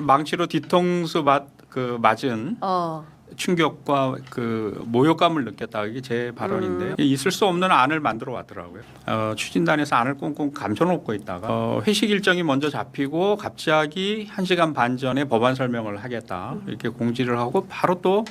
망치로 뒤통수 맞은 충격과 그 모욕감을 느꼈다. 이게 제 발언인데요. 있을 수 없는 안을 만들어 왔더라고요. 추진단에서 안을 꽁꽁 감춰놓고 있다가 회식 일정이 먼저 잡히고 갑자기 1시간 반 전에 법안 설명을 하겠다 이렇게 공지를 하고 바로 또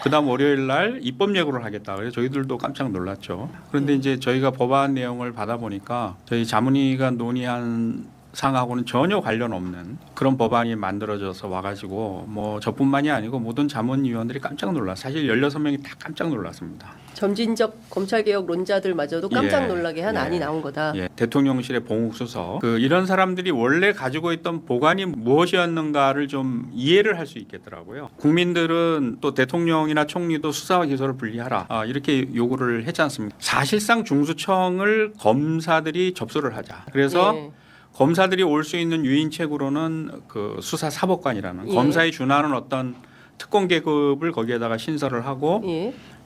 그다음 월요일 날 입법 예고를 하겠다. 그래서 저희들도 깜짝 놀랐죠. 그런데 이제 저희가 법안 내용을 받아보니까 저희 자문위가 논의한 상하고는 전혀 관련 없는 그런 법안이 만들어져서 와가지고 뭐 저뿐만이 아니고 모든 자문위원들이 깜짝 놀랐어요. 사실 16명이 다 깜짝 놀랐습니다. 점진적 검찰개혁론자들마저도 깜짝 놀라게 한 안이 나온 거다. 대통령실의 봉욱수석 이런 사람들이 원래 가지고 있던 보관이 무엇이었는가를 좀 이해를 할 수 있겠더라고요. 국민들은 또 대통령이나 총리도 수사와 기소를 분리하라 이렇게 요구를 했지 않습니까? 사실상 중수청을 검사들이 접수를 하자. 그래서 검사들이 올 수 있는 유인책으로는 그 수사사법관이라는 검사에 준하는 어떤 특권 계급을 거기에다가 신설을 하고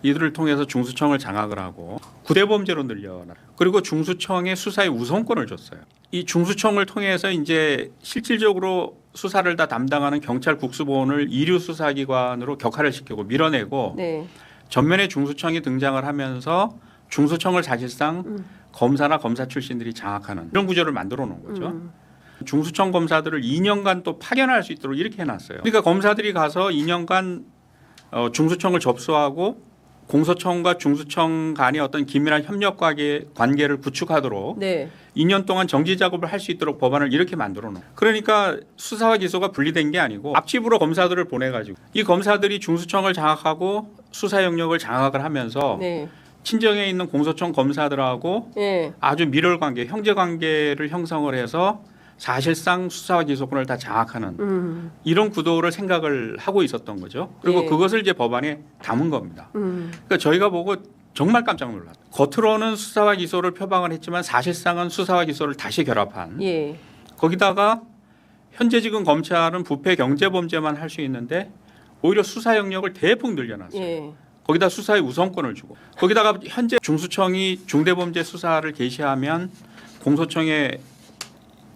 이들을 통해서 중수청을 장악을 하고 구대범죄로 늘려놔. 그리고 중수청에 수사의 우선권을 줬어요. 이 중수청을 통해서 이제 실질적으로 수사를 다 담당하는 경찰 국수본을 이류 수사기관으로 격화를 시키고 밀어내고 전면에 중수청이 등장을 하면서 중수청을 사실상 검사나 검사 출신들이 장악하는 이런 구조를 만들어 놓은 거죠. 중수청 검사들을 2년간 또 파견할 수 있도록 이렇게 해놨어요. 그러니까 검사들이 가서 2년간 중수청을 접수하고 공소청과 중수청 간의 어떤 긴밀한 협력 관계를 구축하도록 2년 동안 정지 작업을 할 수 있도록 법안을 이렇게 만들어 놓은. 그러니까 수사와 기소가 분리된 게 아니고 앞집으로 검사들을 보내가지고 이 검사들이 중수청을 장악하고 수사 영역을 장악을 하면서 친정에 있는 공소청 검사들하고 아주 밀월 관계, 형제 관계를 형성을 해서 사실상 수사와 기소권을 다 장악하는 이런 구도를 생각을 하고 있었던 거죠. 그리고 그것을 이제 법안에 담은 겁니다. 그러니까 저희가 보고 정말 깜짝 놀랐어요. 겉으로는 수사와 기소를 표방을 했지만 사실상은 수사와 기소를 다시 결합한. 거기다가 현재 지금 검찰은 부패 경제범죄만 할 수 있는데 오히려 수사 영역을 대폭 늘려놨어요. 거기다 수사의 우선권을 주고 거기다가 현재 중수청이 중대범죄 수사를 개시하면 공소청에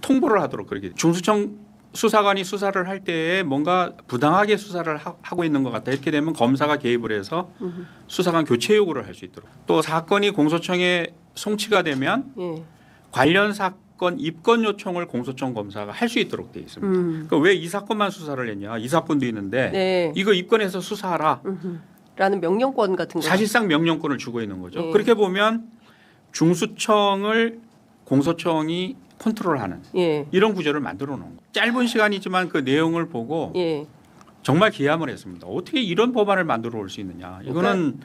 통보를 하도록 그렇게 중수청 수사관이 수사를 할 때에 뭔가 부당하게 수사를 하고 있는 것 같다. 이렇게 되면 검사가 개입을 해서 수사관 교체 요구를 할 수 있도록 또 사건이 공소청에 송치가 되면 관련 사건 입건 요청을 공소청 검사가 할 수 있도록 되어 있습니다. 그러니까 왜 이 사건만 수사를 했냐. 이 사건도 있는데 이거 입건해서 수사하라. 라는 명령권 같은 거. 사실상 명령권을 주고 있는 거죠. 그렇게 보면 중수청을 공소청이 컨트롤하는 이런 구조를 만들어 놓은 거예요. 짧은 시간이지만 그 내용을 보고 정말 기함을 했습니다. 어떻게 이런 법안을 만들어 올 수 있느냐. 이거는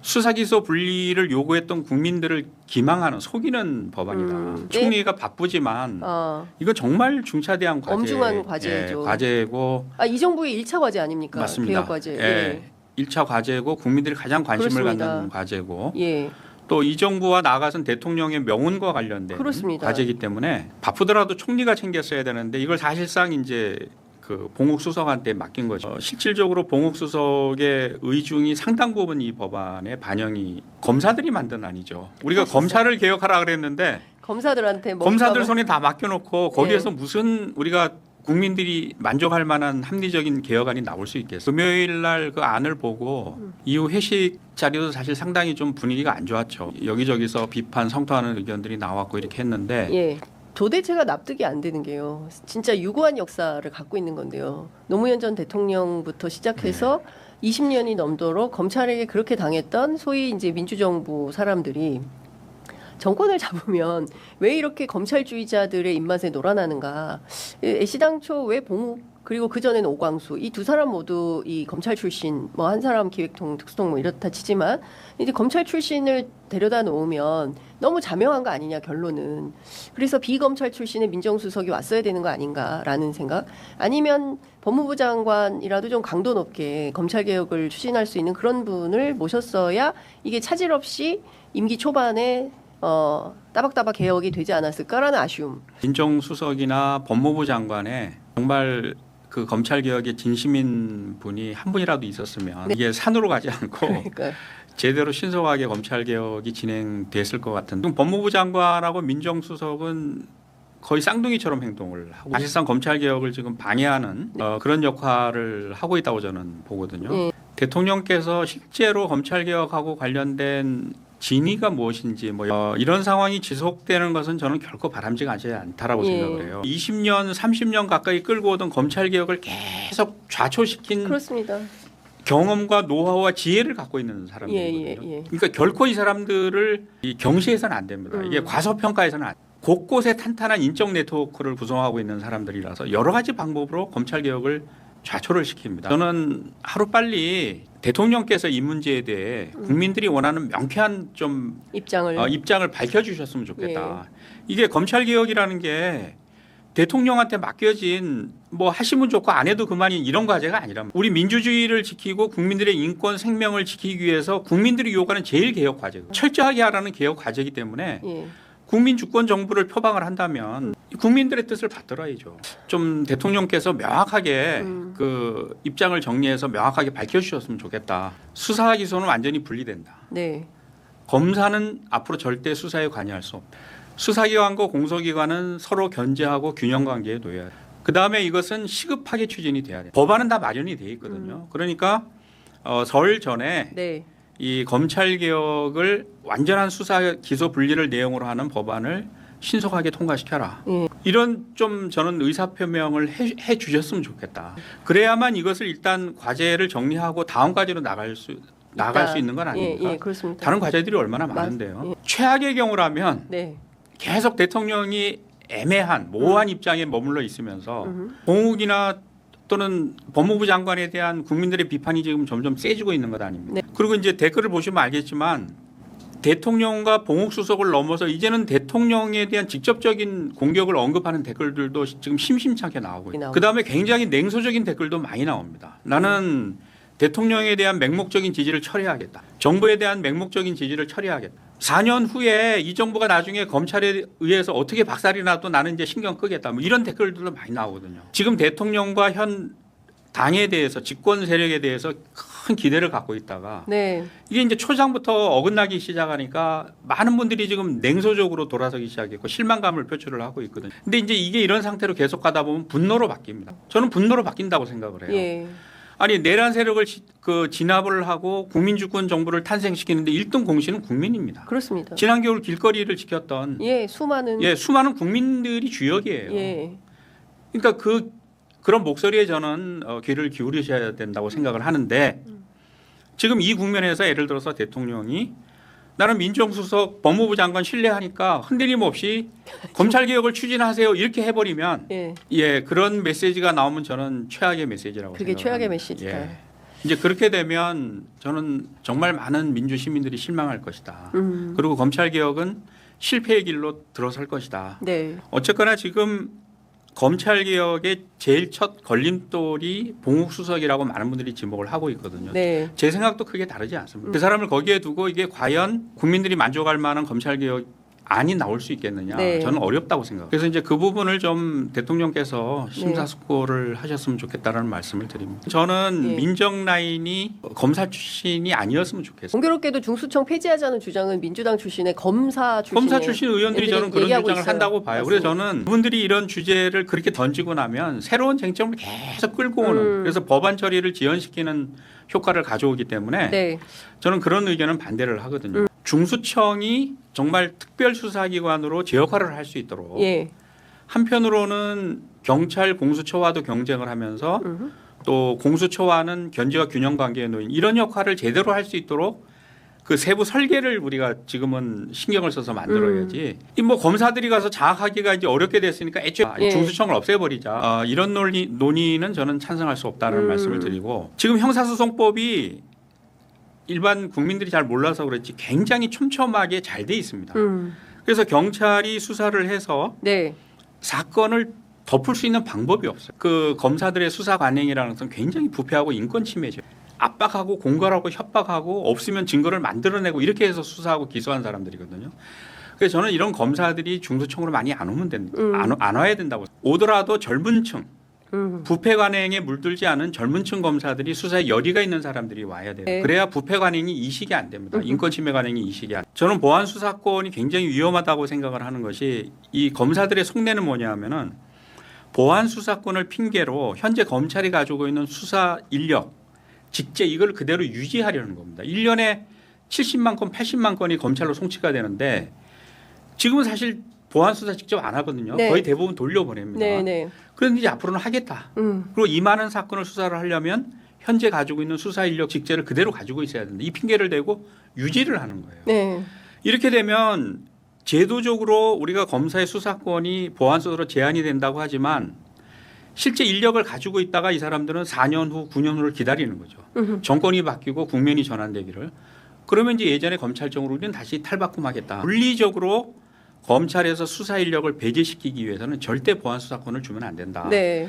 수사기소 분리를 요구했던 국민들을 기망하는 속이는 법안이다. 총리가 바쁘지만 이건 정말 중차대한 과제, 엄중한 과제죠. 과제고. 이 정부의 1차 과제 아닙니까? 맞습니다. 개혁 과제. 1차 과제고 국민들이 가장 관심을 갖는 과제고 또 이 정부와 나아가선 대통령의 명운과 관련된 과제이기 때문에 바쁘더라도 총리가 챙겼어야 되는데 이걸 사실상 이제 그 봉욱수석한테 맡긴 거죠. 실질적으로 봉욱수석의 의중이 상당 부분 이 법안에 반영이 검사들이 만든 아니죠. 우리가 검찰을 개혁하라 그랬는데 검사들한테 검사들 손에 다 맡겨놓고 거기에서 무슨 우리가 국민들이 만족할 만한 합리적인 개혁안이 나올 수 있겠어요. 금요일 날 그 안을 보고 이후 회식 자리도 사실 상당히 좀 분위기가 안 좋았죠. 여기저기서 비판 성토하는 의견들이 나왔고 이렇게 했는데 도대체가 납득이 안 되는 게요. 진짜 유구한 역사를 갖고 있는 건데요. 노무현 전 대통령부터 시작해서 20년이 넘도록 검찰에게 그렇게 당했던 소위 이제 민주정부 사람들이 정권을 잡으면 왜 이렇게 검찰주의자들의 입맛에 놀아나는가. 애시당초 왜 봉욱 그리고 그전에는 오광수 이 두 사람 모두 이 검찰 출신 뭐 한 사람 기획통 특수통 뭐 이렇다 치지만 이제 검찰 출신을 데려다 놓으면 너무 자명한 거 아니냐 결론은. 그래서 비검찰 출신의 민정수석이 왔어야 되는 거 아닌가라는 생각. 아니면 법무부 장관이라도 좀 강도 높게 검찰개혁을 추진할 수 있는 그런 분을 모셨어야 이게 차질 없이 임기 초반에 따박따박 개혁이 되지 않았을까라는 아쉬움. 민정수석이나 법무부 장관에 정말 그 검찰개혁에 진심인 분이 한 분이라도 있었으면 이게 산으로 가지 않고 제대로 신속하게 검찰개혁이 진행됐을 것 같은데 법무부 장관하고 민정수석은 거의 쌍둥이처럼 행동을 하고 사실상 검찰 개혁을 지금 방해하는 그런 역할을 하고 있다고 저는 보거든요. 대통령께서 실제로 검찰 개혁하고 관련된 진위가 무엇인지 이런 상황이 지속되는 것은 저는 결코 바람직하지 않다라고 생각을 해요. 20년, 30년 가까이 끌고 오던 검찰 개혁을 계속 좌초시킨 그렇습니다. 경험과 노하우와 지혜를 갖고 있는 사람들이거든요. 그러니까 결코 이 사람들을 경시해서는 안 됩니다. 이게 과소평가해서는 안 돼요. 곳곳에 탄탄한 인적 네트워크를 구성하고 있는 사람들이라서 여러 가지 방법으로 검찰 개혁을 좌초를 시킵니다. 저는 하루빨리 대통령께서 이 문제에 대해 국민들이 원하는 명쾌한 좀 입장을 밝혀주셨으면 좋겠다. 이게 검찰 개혁이라는 게 대통령한테 맡겨진 하시면 좋고 안 해도 그만인 이런 과제가 아니랍니다. 우리 민주주의를 지키고 국민들의 인권 생명을 지키기 위해서 국민들이 요구하는 제일 개혁 과제고 철저하게 하라는 개혁 과제이기 때문에 국민 주권 정부를 표방을 한다면 국민들의 뜻을 받들어야죠. 좀 대통령께서 명확하게 그 입장을 정리해서 명확하게 밝혀주셨으면 좋겠다. 수사 기소는 완전히 분리된다. 검사는 앞으로 절대 수사에 관여할 수 없다. 수사기관과 공소기관은 서로 견제하고 균형관계에 놓여야 돼. 그다음에 이것은 시급하게 추진이 돼야 돼. 법안은 다 마련이 돼 있거든요. 그러니까 설 전에 이 검찰 개혁을 완전한 수사 기소 분리를 내용으로 하는 법안을 신속하게 통과시켜라. 이런 좀 저는 의사표명을 해 주셨으면 좋겠다. 그래야만 이것을 일단 과제를 정리하고 다음 과제로 나갈 수 있는 건 아닙니까? 그렇습니다. 다른 과제들이 얼마나 많은데요. 최악의 경우라면 계속 대통령이 애매한 모호한 입장에 머물러 있으면서 공욱이나 또는 법무부 장관에 대한 국민들의 비판이 지금 점점 세지고 있는 것 아닙니까? 그리고 이제 댓글을 보시면 알겠지만 대통령과 봉욱 수석을 넘어서 이제는 대통령에 대한 직접적인 공격을 언급하는 댓글들도 지금 심심찮게 나오고 있고 그다음에 굉장히 냉소적인 댓글도 많이 나옵니다. 나는 대통령에 대한 맹목적인 지지를 처리하겠다. 정부에 대한 맹목적인 지지를 처리하겠다. 4년 후에 이 정부가 나중에 검찰에 의해서 어떻게 박살이 나도 나는 이제 신경 끄겠다. 이런 댓글들도 많이 나오거든요. 지금 대통령과 현 당에 대해서 집권 세력에 대해서 큰 기대를 갖고 있다가 이게 이제 초장부터 어긋나기 시작하니까 많은 분들이 지금 냉소적으로 돌아서기 시작했고 실망감을 표출을 하고 있거든요. 근데 이제 이게 이런 상태로 계속 가다 보면 분노로 바뀝니다. 저는 분노로 바뀐다고 생각을 해요. 아니 내란 세력을 진압을 하고 국민주권 정부를 탄생시키는데 1등 공신은 국민입니다. 그렇습니다. 지난 겨울 길거리를 지켰던 수많은 국민들이 주역이에요. 그러니까 그런 목소리에 저는 귀를 기울이셔야 된다고 생각을 하는데 지금 이 국면에서 예를 들어서 대통령이 나는 민정수석 법무부 장관 신뢰하니까 흔들림 없이 검찰 개혁을 추진하세요 이렇게 해버리면 그런 메시지가 나오면 저는 최악의 메시지라고 생각합니다. 그게 최악의 메시지다. 이제 그렇게 되면 저는 정말 많은 민주 시민들이 실망할 것이다. 그리고 검찰 개혁은 실패의 길로 들어설 것이다. 어쨌거나 지금 검찰 개혁의 제일 첫 걸림돌이 봉욱 수석이라고 많은 분들이 지목을 하고 있거든요. 제 생각도 크게 다르지 않습니다. 그 사람을 거기에 두고 이게 과연 국민들이 만족할 만한 검찰 개혁 안이 나올 수 있겠느냐? 저는 어렵다고 생각해요. 그래서 이제 그 부분을 좀 대통령께서 심사숙고를 하셨으면 좋겠다라는 말씀을 드립니다. 저는 민정 라인이 검사 출신이 아니었으면 좋겠어요. 공교롭게도 중수청 폐지하자는 주장은 민주당 출신의 검사 출신 의원들이 저는 그런 주장을 있어요. 한다고 봐요. 그래서 저는 그분들이 이런 주제를 그렇게 던지고 나면 새로운 쟁점을 계속 끌고 오는 그래서 법안 처리를 지연시키는 효과를 가져오기 때문에 저는 그런 의견은 반대를 하거든요. 중수청이 정말 특별수사기관으로 제 역할을 할 수 있도록 한편으로는 경찰 공수처와도 경쟁을 하면서 또 공수처와는 견제와 균형 관계에 놓인 이런 역할을 제대로 할 수 있도록 그 세부 설계를 우리가 지금은 신경을 써서 만들어야지. 이 검사들이 가서 장악하기가 이제 어렵게 됐으니까 애초에 중수청을 없애버리자. 이런 논의는 저는 찬성할 수 없다는 말씀을 드리고 지금 형사소송법이 일반 국민들이 잘 몰라서 그렇지 굉장히 촘촘하게 잘 돼 있습니다. 그래서 경찰이 수사를 해서 사건을 덮을 수 있는 방법이 없어요. 그 검사들의 수사 관행이라는 것은 굉장히 부패하고 인권 침해죠. 압박하고 공갈하고 협박하고 없으면 증거를 만들어내고 이렇게 해서 수사하고 기소한 사람들이거든요. 그래서 저는 이런 검사들이 중수청으로 많이 안 오면 안 와야 된다고. 오더라도 젊은 층 부패 관행에 물들지 않은 젊은층 검사들이 수사에 열의가 있는 사람들이 와야 돼요. 네. 그래야 부패 관행이 이식이 안 됩니다. 인권 침해 관행이 이식이 안. 저는 보안 수사권이 굉장히 위험하다고 생각을 하는 것이 이 검사들의 속내는 뭐냐면은 보안 수사권을 핑계로 현재 검찰이 가지고 있는 수사 인력, 직제 이걸 그대로 유지하려는 겁니다. 1년에 70만 건, 80만 건이 검찰로 송치가 되는데 지금은 사실 보안 수사 직접 안 하거든요. 네. 거의 대부분 돌려보냅니다. 네네. 그런데 이제 앞으로는 하겠다. 그리고 이 많은 사건을 수사를 하려면 현재 가지고 있는 수사 인력 직제를 그대로 가지고 있어야 된다. 이 핑계를 대고 유지를 하는 거예요. 네. 이렇게 되면 제도적으로 우리가 검사의 수사권이 보안수사로 제한이 된다고 하지만 실제 인력을 가지고 있다가 이 사람들은 4년 후, 9년 후를 기다리는 거죠. 정권이 바뀌고 국면이 전환되기를. 그러면 이제 예전에 검찰청으로 우리는 다시 탈바꿈하겠다. 물리적으로 검찰에서 수사 인력을 배제시키기 위해서는 절대 보안 수사권을 주면 안 된다. 네.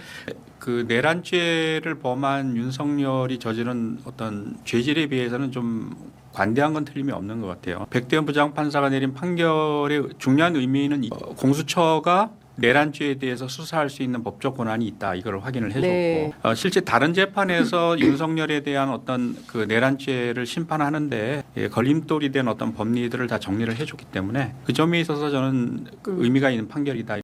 그 내란죄를 범한 윤석열이 저지른 어떤 죄질에 비해서는 좀 관대한 건 틀림이 없는 것 같아요. 백대현 부장판사가 내린 판결의 중요한 의미는 공수처가 내란죄에 대해서 수사할 수 있는 법적 권한이 있다. 이걸 확인을 해줬고 네. 실제 다른 재판에서 윤석열에 대한 어떤 그 내란죄를 심판하는데 걸림돌이 된 어떤 법리들을 다 정리를 해줬기 때문에 그 점에 있어서 저는 그 의미가 있는 판결이다.